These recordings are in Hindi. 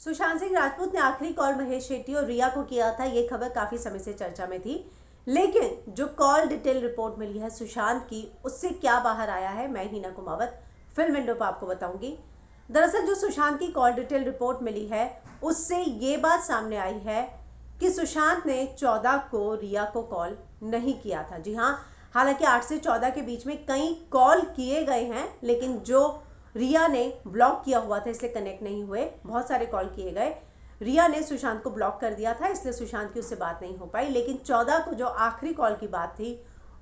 सुशांत सिंह राजपूत ने आखिरी कॉल महेश शेट्टी और रिया को किया था। ये खबर काफी समय से चर्चा में थी, लेकिन जो कॉल डिटेल रिपोर्ट मिली है सुशांत की, उससे क्या बाहर आया है, मैं हिना कुमावत फिल्म विंडो पर आपको बताऊंगी। दरअसल जो सुशांत की कॉल डिटेल रिपोर्ट मिली है, उससे ये बात सामने आई है कि सुशांत ने 14 को रिया को कॉल नहीं किया था। जी हाँ, हालांकि 8 से 14 के बीच में कई कॉल किए गए हैं, लेकिन जो रिया ने ब्लॉक किया हुआ था इसलिए कनेक्ट नहीं हुए। बहुत सारे कॉल किए गए, रिया ने सुशांत को ब्लॉक कर दिया था, इसलिए सुशांत की उससे बात नहीं हो पाई। लेकिन 14 को जो आखिरी कॉल की बात थी,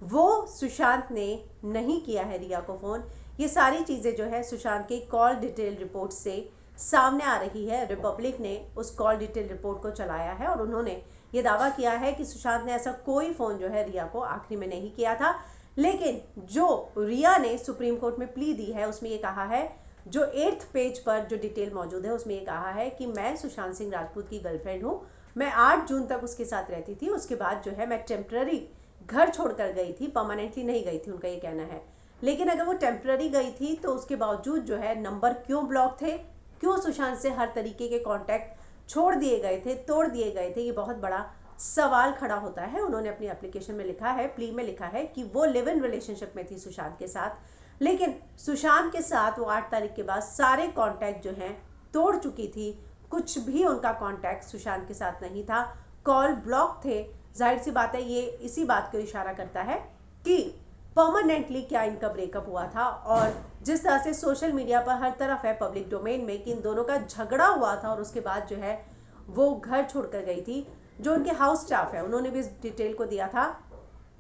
वो सुशांत ने नहीं किया है रिया को फोन। ये सारी चीजें जो है सुशांत की कॉल डिटेल रिपोर्ट से सामने आ रही है। रिपब्लिक ने उस कॉल डिटेल रिपोर्ट को चलाया है और उन्होंने ये दावा किया है कि सुशांत ने ऐसा कोई फोन जो है रिया को आखिरी में नहीं किया था। लेकिन जो रिया ने सुप्रीम कोर्ट में प्ली दी है, उसमें ये कहा है, जो 8th पेज पर जो डिटेल मौजूद है उसमें ये कहा है कि मैं सुशांत सिंह राजपूत की गर्लफ्रेंड हूँ, मैं 8 जून तक उसके साथ रहती थी, उसके बाद जो है मैं टेम्पररी घर छोड़कर गई थी, परमानेंटली नहीं गई थी, उनका ये कहना है। लेकिन अगर वो टेम्पररी गई थी तो उसके बावजूद जो है नंबर क्यों ब्लॉक थे, क्यों सुशांत से हर तरीके के कॉन्टैक्ट छोड़ दिए गए थे, तोड़ दिए गए थे, ये बहुत बड़ा सवाल खड़ा होता है। उन्होंने अपनी एप्लीकेशन में लिखा है, प्ली में लिखा है कि वो लिव इन रिलेशनशिप में थी सुशांत के साथ, लेकिन सुशांत के साथ वो 8 तारीख के बाद सारे कांटेक्ट जो हैं तोड़ चुकी थी। कुछ भी उनका कांटेक्ट सुशांत के साथ नहीं था, कॉल ब्लॉक थे। जाहिर सी बात है, ये इसी बात को इशारा करता है कि परमानेंटली क्या इनका ब्रेकअप हुआ था। और जिस तरह से सोशल मीडिया पर हर तरफ है, पब्लिक डोमेन में, कि इन दोनों का झगड़ा हुआ था और उसके बाद जो है वो घर छोड़कर गई थी। जो उनके हाउस स्टाफ है उन्होंने भी इस डिटेल को दिया था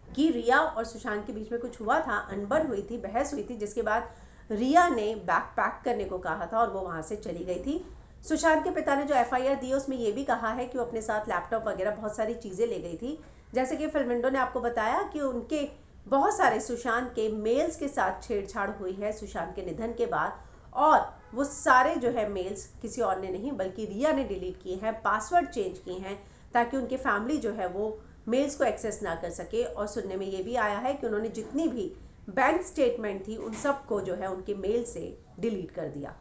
कि रिया और सुशांत के बीच में कुछ हुआ था, अनबन हुई थी, बहस हुई थी, जिसके बाद रिया ने बैग पैक करने को कहा था और वो वहां से चली गई थी। सुशांत के पिता ने जो एफआईआर दी उसमें ये भी कहा है कि वो अपने साथ लैपटॉप वगैरह बहुत सारी चीजें ले गई थी। जैसे कि फिल्म विंडो ने आपको बताया कि उनके बहुत सारे सुशांत के मेल्स के साथ छेड़छाड़ हुई है सुशांत के निधन के बाद, और वो सारे जो है मेल्स किसी और ने नहीं बल्कि रिया ने डिलीट किए हैं, पासवर्ड चेंज किए हैं, ताकि उनके फैमिली जो है वो मेल्स को एक्सेस ना कर सके। और सुनने में ये भी आया है कि उन्होंने जितनी भी बैंक स्टेटमेंट थी उन सबको जो है उनके मेल से डिलीट कर दिया।